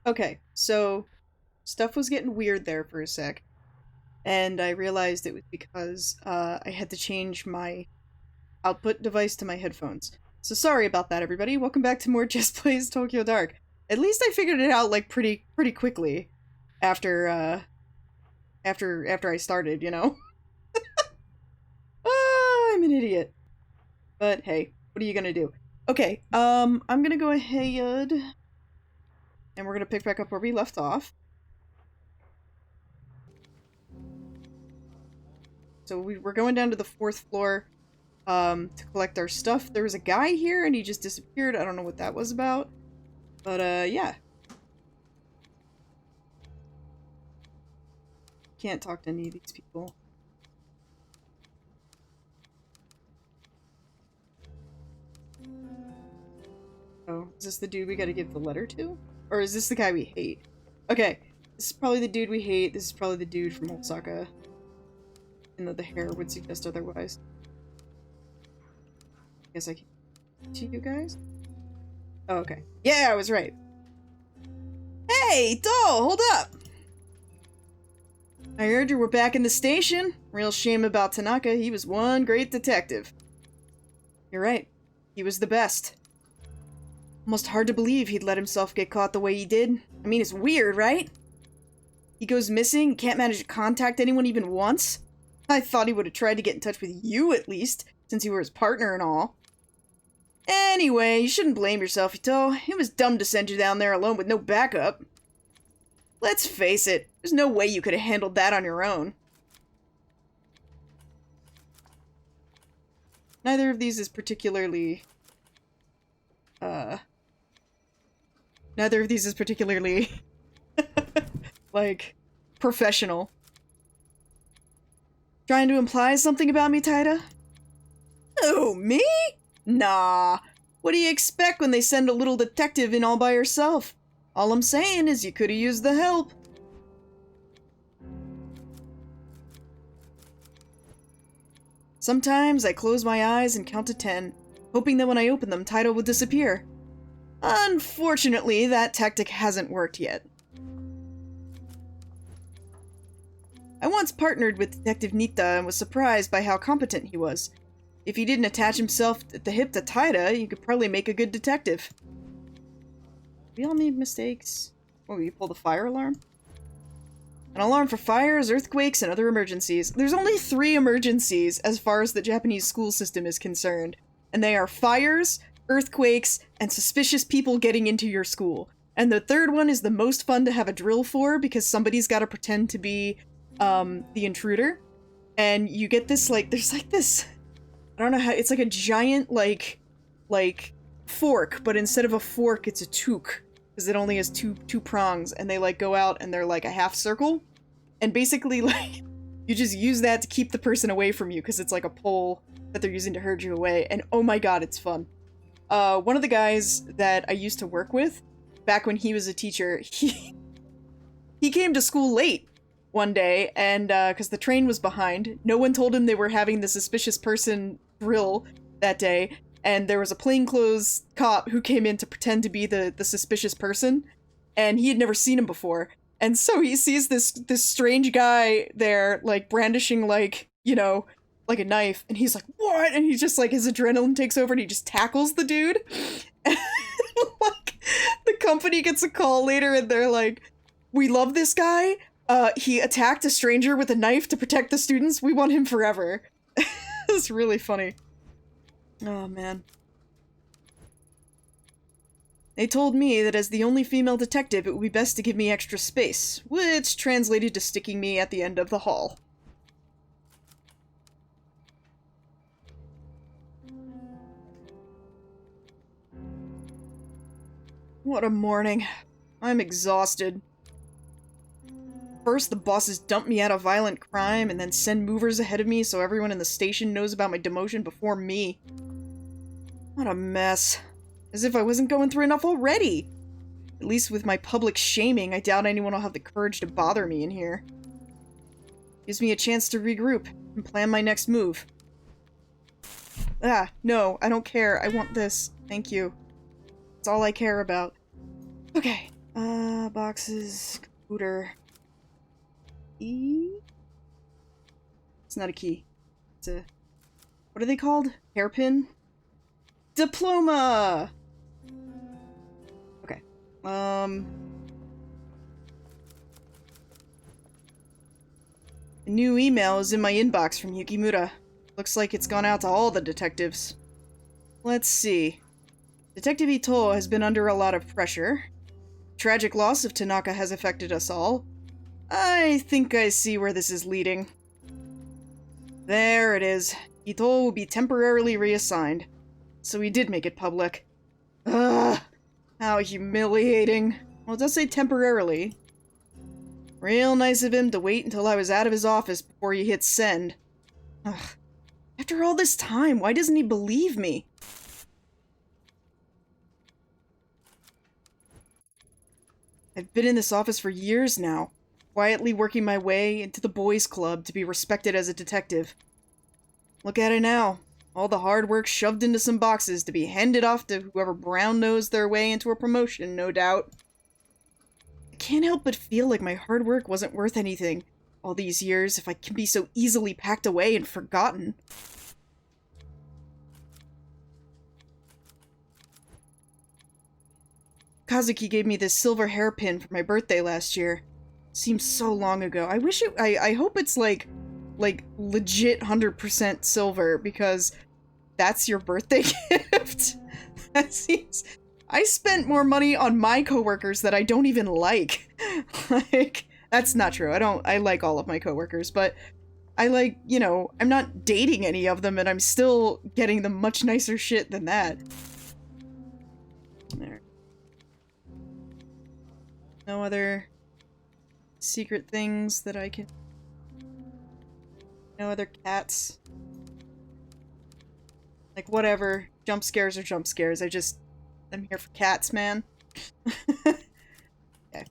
Okay, so stuff was getting weird there for a sec, and I realized it was because I had to change my output device to my headphones. So sorry about that, everybody. Welcome back to more Just Plays Tokyo Dark. At least I figured it out like pretty quickly after after I started, you know. Ah, I'm an idiot. But hey, what are you gonna do? Okay, I'm gonna go ahead and we're gonna pick back up where we left off. So we're going down to the fourth floor to collect our stuff. There was a guy here and he just disappeared. I don't know what that was about. But yeah. Can't talk to any of these people. Oh, is this the dude we gotta give the letter to? Or is this the guy we hate? Okay, this is probably the dude we hate. This is probably the dude from Osaka. And the hair would suggest otherwise. Guess I can see you guys? Oh, okay. Yeah, I was right. Hey, doll, hold up! I heard you were back in the station. Real shame about Tanaka. He was one great detective. You're right. He was the best. Almost hard to believe he'd let himself get caught the way he did. I mean, it's weird, right? He goes missing, can't manage to contact anyone even once. I thought he would have tried to get in touch with you, at least, since you were his partner and all. Anyway, you shouldn't blame yourself, Ito. It was dumb to send you down there alone with no backup. Let's face it, there's no way you could have handled that on your own. Neither of these is particularly... Neither of these is particularly... like, professional. Trying to imply something about me, Taida? Oh, me? Nah. What do you expect when they send a little detective in all by herself? All I'm saying is you could have used the help. Sometimes I close my eyes and count to 10, hoping that when I open them, Taida will disappear. Unfortunately, that tactic hasn't worked yet. I once partnered with Detective Nita and was surprised by how competent he was. If he didn't attach himself at the hip to Taida, you could probably make a good detective. We all made mistakes. Oh, you pulled a fire alarm? An alarm for fires, earthquakes, and other emergencies. There's only 3 emergencies as far as the Japanese school system is concerned. And they are fires, earthquakes, and suspicious people getting into your school. And the third one is the most fun to have a drill for because somebody's got to pretend to be the intruder. And you get this, like, there's like this, I don't know how, it's like a giant, like fork, but instead of a fork, it's a toque. Because it only has two prongs, and they, like, go out and they're, like, a half circle. And basically, like, you just use that to keep the person away from you, because it's like a pole that they're using to herd you away. And oh my god, it's fun. One of the guys that I used to work with, back when he was a teacher, he came to school late one day, and because the train was behind, no one told him they were having the suspicious person drill that day, and there was a plainclothes cop who came in to pretend to be the suspicious person, and he had never seen him before. And so he sees this strange guy there, like, brandishing, like, you know, like a knife, and he's like, what? And he just, like, his adrenaline takes over, and he just tackles the dude. And, like, the company gets a call later, and they're like, we love this guy. He attacked a stranger with a knife to protect the students. We want him forever. It's really funny. Oh, man. They told me that as the only female detective, it would be best to give me extra space, which translated to sticking me at the end of the hall. What a morning. I'm exhausted. First, the bosses dump me out of violent crime, and then send movers ahead of me so everyone in the station knows about my demotion before me. What a mess. As if I wasn't going through enough already! At least with my public shaming, I doubt anyone will have the courage to bother me in here. Gives me a chance to regroup and plan my next move. Ah, no, I don't care. I want this. Thank you. That's all I care about. Okay, Boxes, computer. Key? It's not a key. It's a... What are they called? Hairpin? Diploma! Okay. A new email is in my inbox from Yukimura. Looks like it's gone out to all the detectives. Let's see. Detective Ito has been under a lot of pressure. Tragic loss of Tanaka has affected us all. I think I see where this is leading. There it is. Ito will be temporarily reassigned. So he did make it public. Ugh, how humiliating. Well, it does say temporarily. Real nice of him to wait until I was out of his office before he hit send. Ugh. After all this time, why doesn't he believe me? I've been in this office for years now, quietly working my way into the boys' club to be respected as a detective. Look at it now. All the hard work shoved into some boxes to be handed off to whoever brown-nosed their way into a promotion, no doubt. I can't help but feel like my hard work wasn't worth anything all these years if I can be so easily packed away and forgotten. Kazuki gave me this silver hairpin for my birthday last year. Seems so long ago. I wish it- I hope it's like legit 100% silver, because that's your birthday gift? That seems... I spent more money on my coworkers that I don't even like. Like, that's not true. I like all of my coworkers, but I like, you know, I'm not dating any of them and I'm still getting them much nicer shit than that. There. No other secret things that I can... No other cats. Like, whatever. Jump scares are jump scares. I'm here for cats, man. Okay.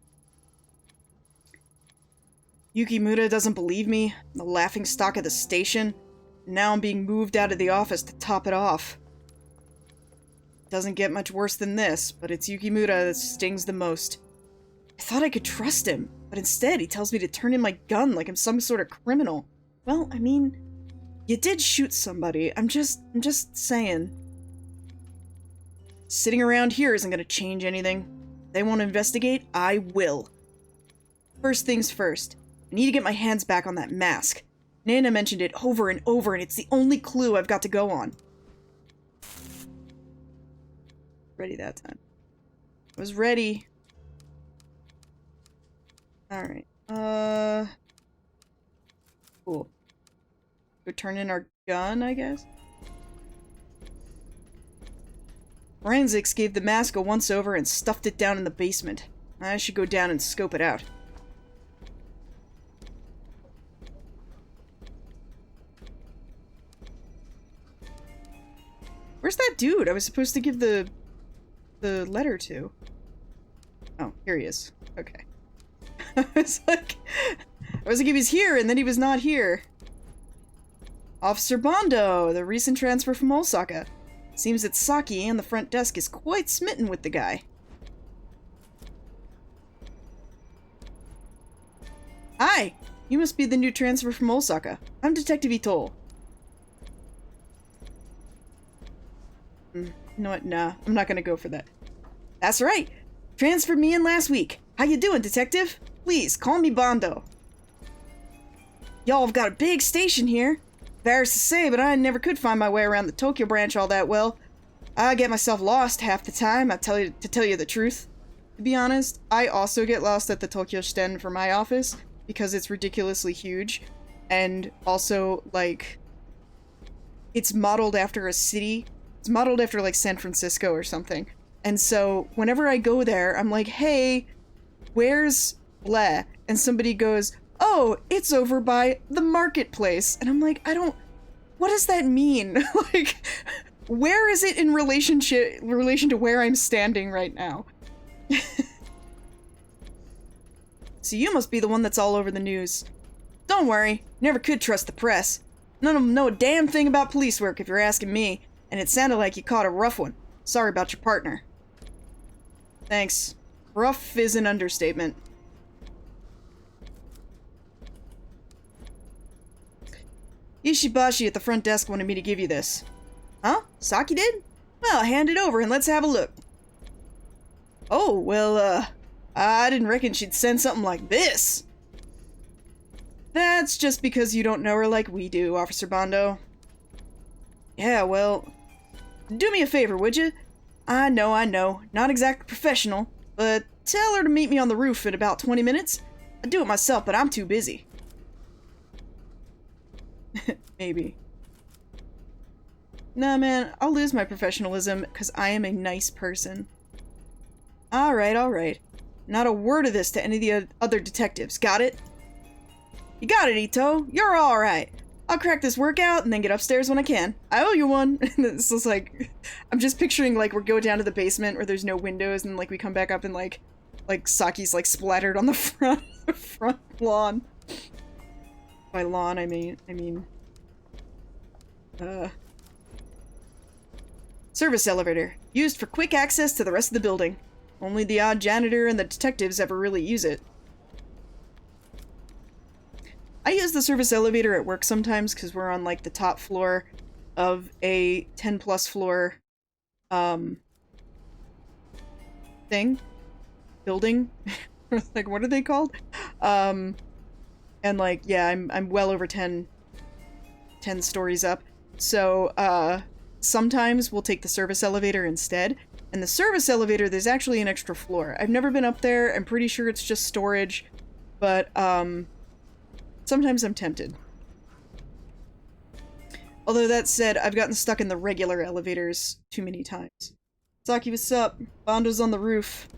Yukimura doesn't believe me. I'm the laughing stock of the station. And now I'm being moved out of the office to top it off. Doesn't get much worse than this, but it's Yukimura that stings the most. I thought I could trust him, but instead he tells me to turn in my gun like I'm some sort of criminal. Well, I mean, you did shoot somebody. I'm just saying. Sitting around here isn't gonna change anything. If they won't investigate, I will. First things first, I need to get my hands back on that mask. Nana mentioned it over and over, and it's the only clue I've got to go on. Ready that time. I was ready. Alright, cool. Go turn in our gun, I guess? Forensics gave the mask a once-over and stuffed it down in the basement. I should go down and scope it out. Where's that dude I was supposed to give the letter to? Oh, here he is. Okay. I was like he was here, and then he was not here. Officer Bondo, the recent transfer from Osaka. Seems that Saki on the front desk is quite smitten with the guy. Hi! You must be the new transfer from Osaka. I'm Detective Ito. You know what? Nah, I'm not gonna go for that. That's right! Transferred me in last week. How you doing, Detective? Please, call me Bondo. Y'all have got a big station here. Embarrassed to say, but I never could find my way around the Tokyo branch all that well. I get myself lost half the time, to tell you the truth. To be honest, I also get lost at the Tokyo Shiten for my office, because it's ridiculously huge. And also, like, it's modeled after a city. It's modeled after, like, San Francisco or something. And so, whenever I go there, I'm like, hey, where's blah? And somebody goes, oh, it's over by the marketplace. And I'm like, what does that mean? Like, where is it in relation to where I'm standing right now? So you must be the one that's all over the news. Don't worry, never could trust the press. None of them know a damn thing about police work if you're asking me, and it sounded like you caught a rough one. Sorry about your partner. Thanks. Rough is an understatement. Ishibashi at the front desk wanted me to give you this. Huh? Saki did? Well, hand it over and let's have a look. Oh, well, I didn't reckon she'd send something like this. That's just because you don't know her like we do, Officer Bondo. Yeah, well, do me a favor, would you? I know, not exactly professional, but tell her to meet me on the roof in about 20 minutes. I'd do it myself, but I'm too busy. Maybe. Nah, man, I'll lose my professionalism because I am a nice person. Alright. Not a word of this to any of the other detectives, got it? You got it, Ito. You're alright. I'll crack this workout and then get upstairs when I can. I owe you one. This is like... I'm just picturing, like, we go down to the basement where there's no windows and, like, we come back up and, like Saki's, like, splattered on the front lawn. By lawn, I mean... Service elevator. Used for quick access to the rest of the building. Only the odd janitor and the detectives ever really use it. I use the service elevator at work sometimes because we're on, like, the top floor of a 10-plus floor, building? Like, what are they called? And, like, yeah, I'm well over 10 stories up. So, sometimes we'll take the service elevator instead. And the service elevator, there's actually an extra floor. I've never been up there. I'm pretty sure it's just storage. But, sometimes I'm tempted. Although that said, I've gotten stuck in the regular elevators too many times. Saki, what's up? Bondo's on the roof.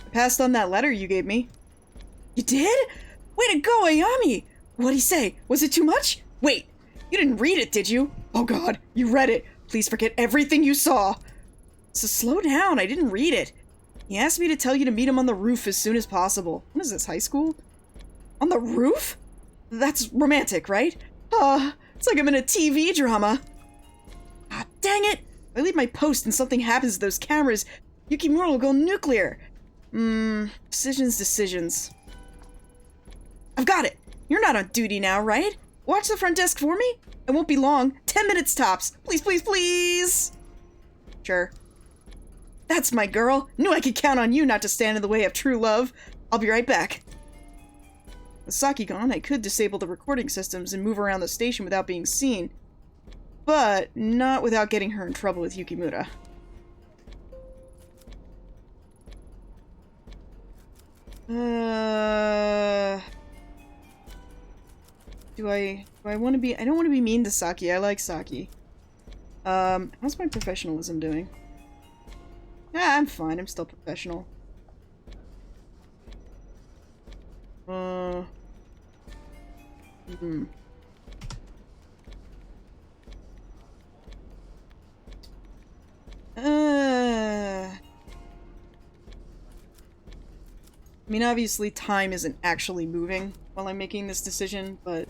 I passed on that letter you gave me. You did? Way to go, Ayami! What'd he say? Was it too much? Wait, you didn't read it, did you? Oh god, you read it. Please forget everything you saw. So slow down, I didn't read it. He asked me to tell you to meet him on the roof as soon as possible. What is this, high school? On the roof? That's romantic, right? It's like I'm in a TV drama. Ah, dang it! If I leave my post and something happens to those cameras, Yukimura will go nuclear. Decisions. I've got it! You're not on duty now, right? Watch the front desk for me? It won't be long. 10 minutes tops. Please. Sure. That's my girl. Knew I could count on you not to stand in the way of true love. I'll be right back. With Saki gone, I could disable the recording systems and move around the station without being seen. But not without getting her in trouble with Yukimura. Do I want to be... I don't want to be mean to Saki. I like Saki. How's my professionalism doing? Yeah, I'm fine. I'm still professional. I mean, obviously time isn't actually moving while I'm making this decision, but...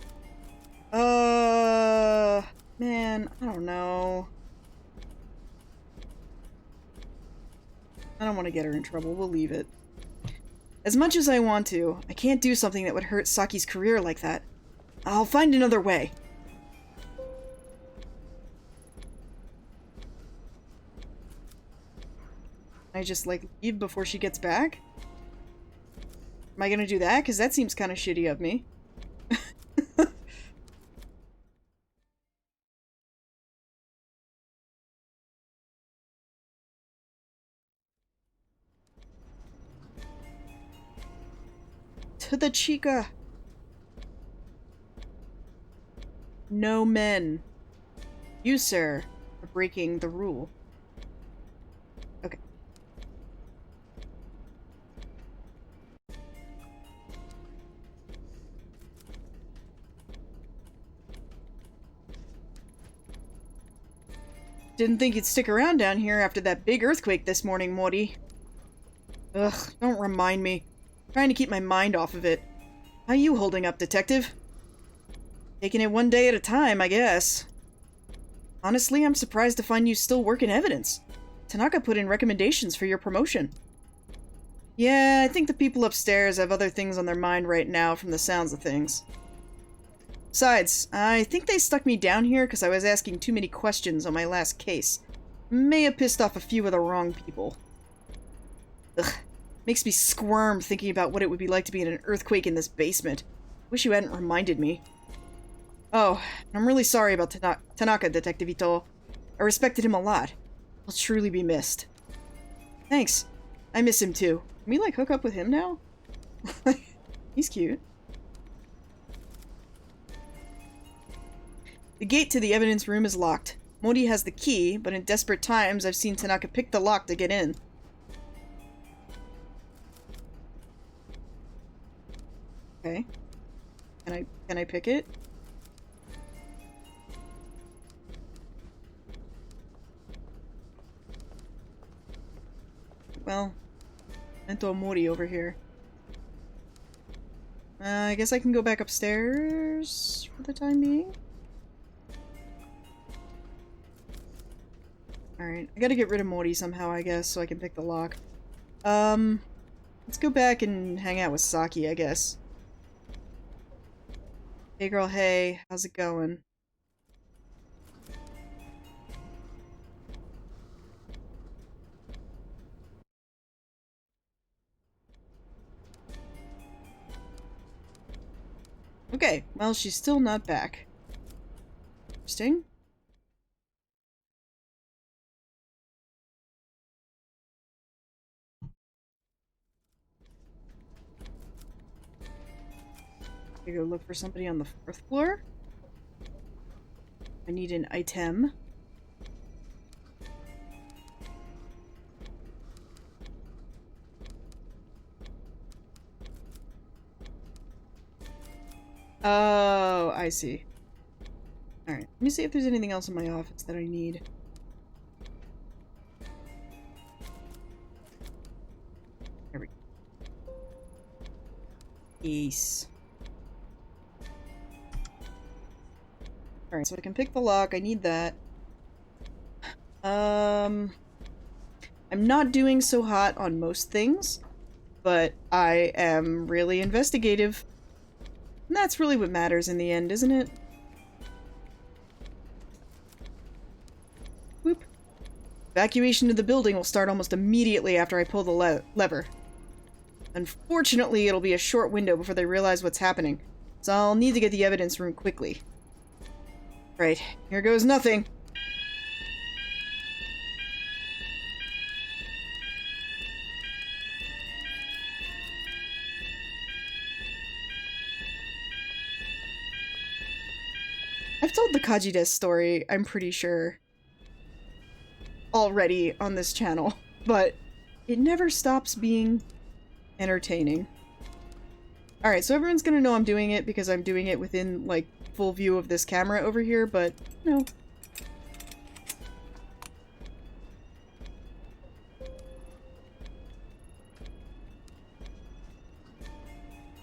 man, I don't know. I don't want to get her in trouble. We'll leave it. As much as I want to, I can't do something that would hurt Saki's career like that. I'll find another way. I just, like, leave before she gets back? Am I gonna do that? Because that seems kind of shitty of me. To the chica! No men. You, sir, are breaking the rule. Okay. Didn't think you'd stick around down here after that big earthquake this morning, Mori. Ugh, don't remind me. I'm trying to keep my mind off of it. How you holding up, detective? Taking it one day at a time, I guess. Honestly, I'm surprised to find you still working evidence. Tanaka put in recommendations for your promotion. Yeah, I think the people upstairs have other things on their mind right now from the sounds of things. Besides, I think they stuck me down here because I was asking too many questions on my last case. May have pissed off a few of the wrong people. Ugh. Makes me squirm thinking about what it would be like to be in an earthquake in this basement. Wish you hadn't reminded me. Oh, I'm really sorry about Tanaka, Detective Ito. I respected him a lot. He'll truly be missed. Thanks. I miss him too. Can we, like, hook up with him now? He's cute. The gate to the evidence room is locked. Mori has the key, but in desperate times I've seen Tanaka pick the lock to get in. Okay. Can I pick it? Well, Mento Mori over here. I guess I can go back upstairs for the time being. Alright, I gotta get rid of Mori somehow, I guess, so I can pick the lock. Let's go back and hang out with Saki, I guess. Hey girl, hey, how's it going? Okay, well, she's still not back. Interesting. I go look for somebody on the 4th floor. I need an item. Oh, I see. Alright, let me see if there's anything else in my office that I need. There we go. Ace. Alright, so I can pick the lock. I need that. I'm not doing so hot on most things, but I am really investigative. And that's really what matters in the end, isn't it? Whoop. Evacuation of the building will start almost immediately after I pull the lever. Unfortunately, it'll be a short window before they realize what's happening, so I'll need to get the evidence room quickly. Right, here goes nothing. I've told the Kajides story, I'm pretty sure, already on this channel, but it never stops being entertaining. Alright, so everyone's gonna know I'm doing it because I'm doing it within, like, full view of this camera over here, but, you know.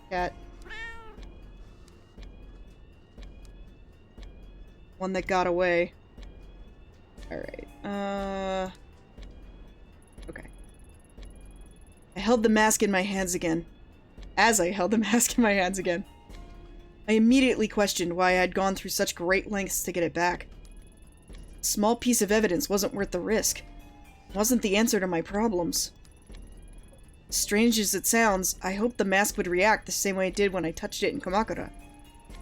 Cat. One that got away. Alright, okay. I held the mask in my hands again. As I held the mask in my hands again. I immediately questioned why I had gone through such great lengths to get it back. A small piece of evidence wasn't worth the risk. It wasn't the answer to my problems. As strange as it sounds, I hoped the mask would react the same way it did when I touched it in Kamakura.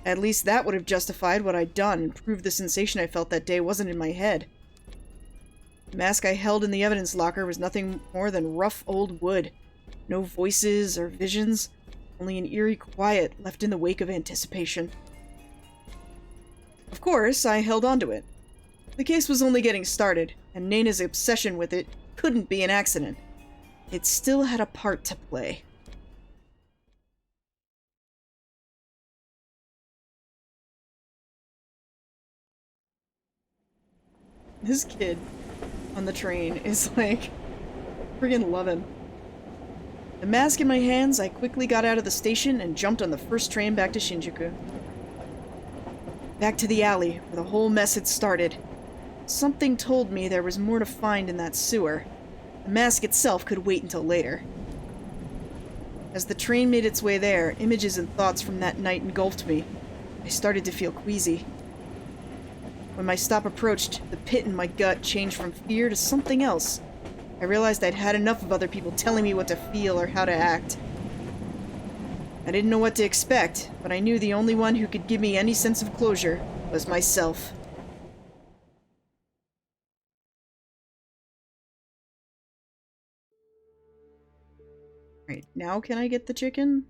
At least that would have justified what I'd done and proved the sensation I felt that day wasn't in my head. The mask I held in the evidence locker was nothing more than rough old wood. No voices or visions, only an eerie quiet left in the wake of anticipation. Of course, I held onto it. The case was only getting started, and Naina's obsession with it couldn't be an accident. It still had a part to play. This kid on the train is like, friggin' loving. The mask in my hands, I quickly got out of the station and jumped on the first train back to Shinjuku. Back to the alley, where the whole mess had started. Something told me there was more to find in that sewer. The mask itself could wait until later. As the train made its way there, images and thoughts from that night engulfed me. I started to feel queasy. When my stop approached, the pit in my gut changed from fear to something else. I realized I'd had enough of other people telling me what to feel or how to act. I didn't know what to expect, but I knew the only one who could give me any sense of closure was myself. Right, now can I get the chicken?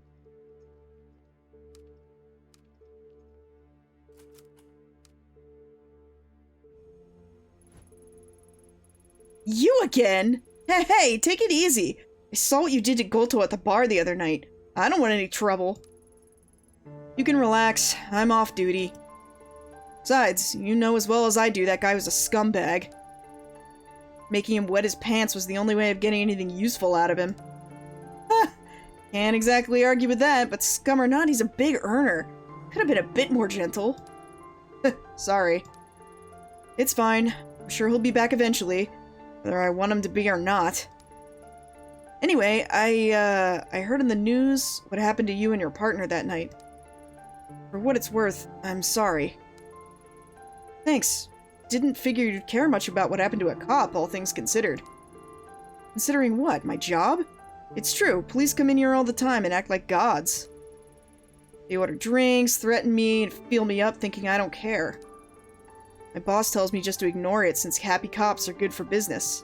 You again? Hey, take it easy. I saw what you did to Goto at the bar the other night. I don't want any trouble. You can relax. I'm off duty. Besides, you know as well as I do that guy was a scumbag. Making him wet his pants was the only way of getting anything useful out of him. Can't exactly argue with that, but scum or not, he's a big earner. Could have been a bit more gentle. Sorry. It's fine. I'm sure he'll be back eventually, whether I want him to be or not. Anyway, I heard in the news what happened to you and your partner that night. For what it's worth, I'm sorry. Thanks. Didn't figure you'd care much about what happened to a cop, all things considered. Considering what? My job? It's true, police come in here all the time and act like gods. They order drinks, threaten me, and feel me up thinking I don't care. My boss tells me just to ignore it since happy cops are good for business.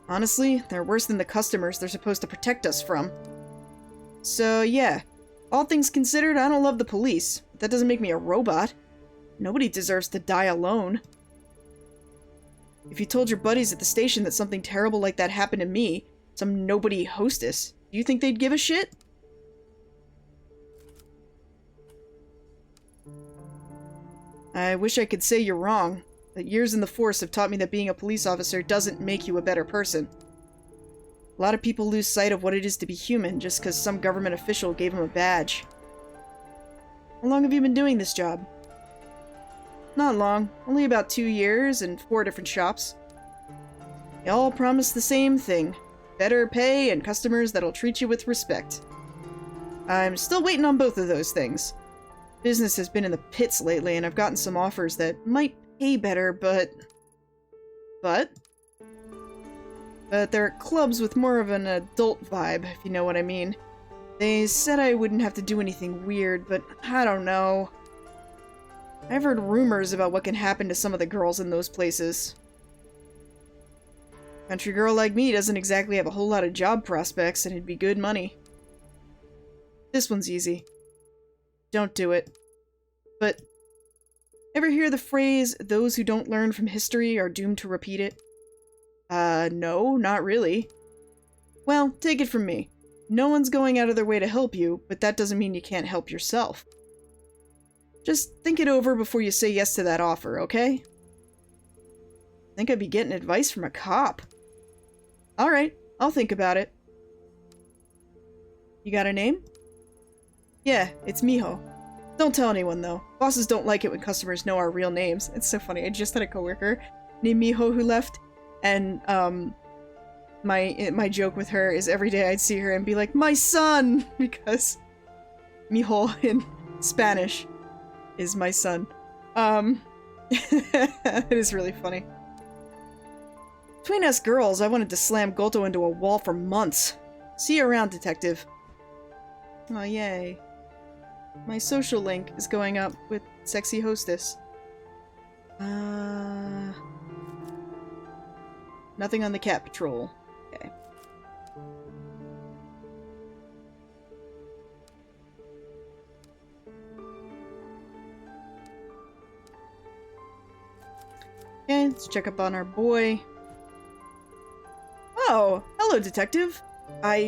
Honestly, they're worse than the customers they're supposed to protect us from. So yeah, all things considered, I don't love the police, but that doesn't make me a robot. Nobody deserves to die alone. If you told your buddies at the station that something terrible like that happened to me, some nobody hostess, do you think they'd give a shit? I wish I could say you're wrong, but years in the force have taught me that being a police officer doesn't make you a better person. A lot of people lose sight of what it is to be human just because some government official gave them a badge. How long have you been doing this job? Not long. Only about 2 years and 4 different shops. They all promise the same thing. Better pay and customers that'll treat you with respect. I'm still waiting on both of those things. Business has been in the pits lately and I've gotten some offers that might pay better, but they're clubs with more of an adult vibe, if you know what I mean. They said I wouldn't have to do anything weird, but I don't know. I've heard rumors about what can happen to some of the girls in those places. Country girl like me doesn't exactly have a whole lot of job prospects, and it'd be good money. This one's easy. Don't do it. But, ever hear the phrase, those who don't learn from history are doomed to repeat it? No, not really. Well, take it from me. No one's going out of their way to help you, but that doesn't mean you can't help yourself. Just think it over before you say yes to that offer, okay? Think I'd be getting advice from a cop. Alright, I'll think about it. You got a name? Yeah, it's Miho. Don't tell anyone, though. Bosses don't like it when customers know our real names. It's so funny, I just had a coworker named Miho who left, and, my joke with her is every day I'd see her and be like, my son! Because Mijo in Spanish is my son. It is really funny. Between us girls, I wanted to slam Goto into a wall for months. See you around, detective. Oh, yay. My social link is going up with sexy hostess. Nothing on the cat patrol. Okay. Okay, let's check up on our boy. Oh, hello, detective. I,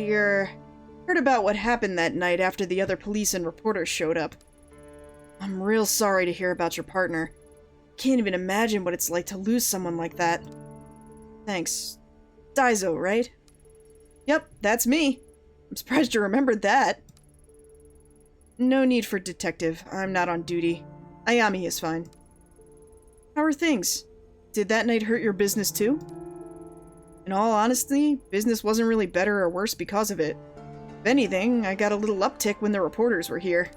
heard about what happened that night after the other police and reporters showed up. I'm real sorry to hear about your partner. Can't even imagine what it's like to lose someone like that. Thanks. Daizo, right? Yep, that's me. I'm surprised you remembered that. No need for detective. I'm not on duty. Ayami is fine. How are things? did that night hurt your business too? In all honesty, business wasn't really better or worse because of it. If anything, I got a little uptick when the reporters were here.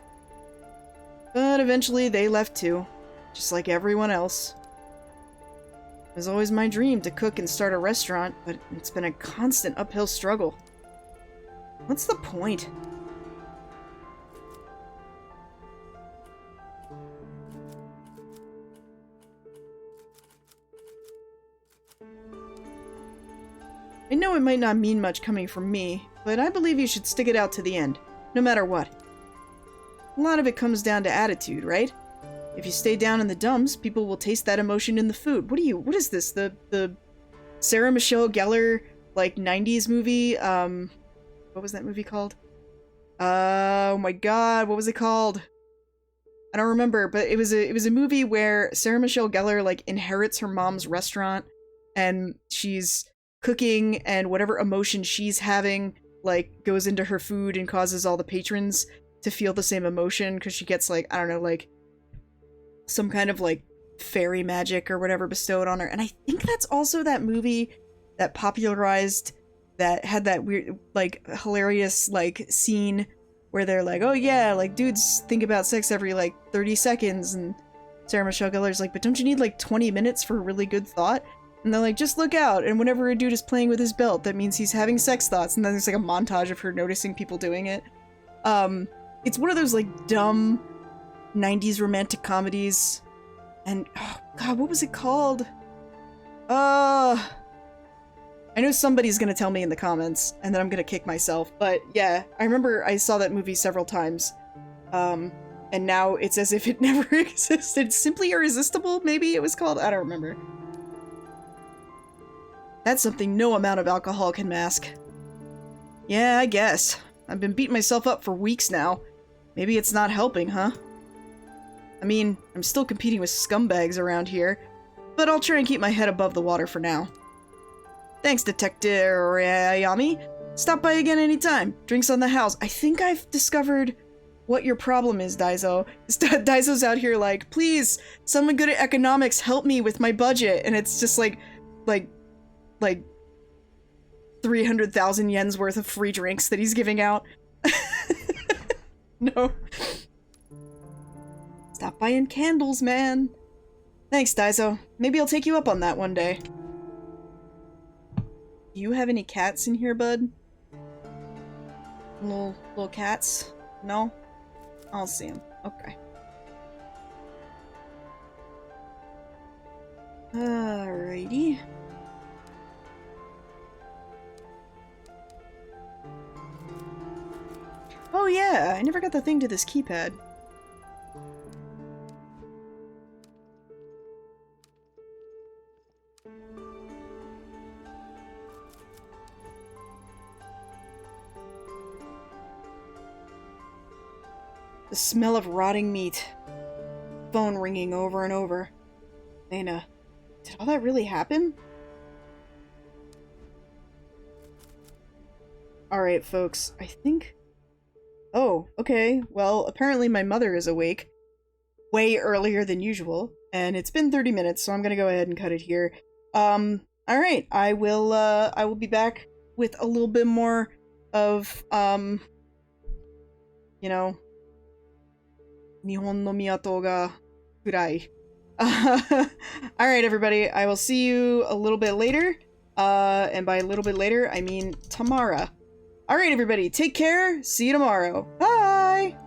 But eventually they left too, just like everyone else. It was always my dream to cook and start a restaurant, but it's been a constant uphill struggle. What's the point? I know it might not mean much coming from me, but I believe you should stick it out to the end, no matter what. A lot of it comes down to attitude, right? If you stay down in the dumps, people will taste that emotion in the food. What is this? The Sarah Michelle Gellar, like, 90s movie? What was that movie called? Oh my god, what was it called? I don't remember, but it was a movie where Sarah Michelle Gellar, like, inherits her mom's restaurant, and she's cooking, and whatever emotion she's having, like, goes into her food and causes all the patrons to feel the same emotion, because she gets, like, I don't know, like, some kind of, like, fairy magic or whatever bestowed on her. And I think that's also that movie that popularized, that had that weird, like, hilarious, like, scene where they're like, oh yeah, like, dudes think about sex every, like, 30 seconds, and Sarah Michelle Gellar's like, but don't you need, like, 20 minutes for a really good thought? And they're like, just look out, and whenever a dude is playing with his belt, that means he's having sex thoughts, and then there's, like, a montage of her noticing people doing it. It's one of those, like, dumb 90s romantic comedies, and, oh god, what was it called? I know somebody's gonna tell me in the comments, and then I'm gonna kick myself, but yeah, I remember I saw that movie several times, and now it's as if it never existed. Simply Irresistible, maybe it was called? I don't remember. That's something no amount of alcohol can mask. Yeah, I guess. I've been beating myself up for weeks now. Maybe it's not helping, huh? I mean, I'm still competing with scumbags around here, but I'll try and keep my head above the water for now. Thanks, Detective Ayami. Stop by again anytime. Drinks on the house. I think I've discovered what your problem is, Daiso. Daiso's out here like, please, someone good at economics, help me with my budget. And it's just like 300,000 yens worth of free drinks that he's giving out. No. Stop buying candles, man. Thanks, Daiso. Maybe I'll take you up on that one day. Do you have any cats in here, bud? Little cats? No? I'll see them. Okay. Alrighty. Oh yeah, I never got the thing to this keypad. The smell of rotting meat. Phone ringing over and over. Lena, did all that really happen? Alright, folks, I think... Oh, okay, well, apparently my mother is awake. Way earlier than usual, and it's been 30 minutes, so I'm gonna go ahead and cut it here. Alright, I will be back with a little bit more of, you know, Nihon no Miyato ga kurai. Alright, everybody, I will see you a little bit later. And by a little bit later, I mean Tamara. Alright, everybody, take care. See you tomorrow. Bye!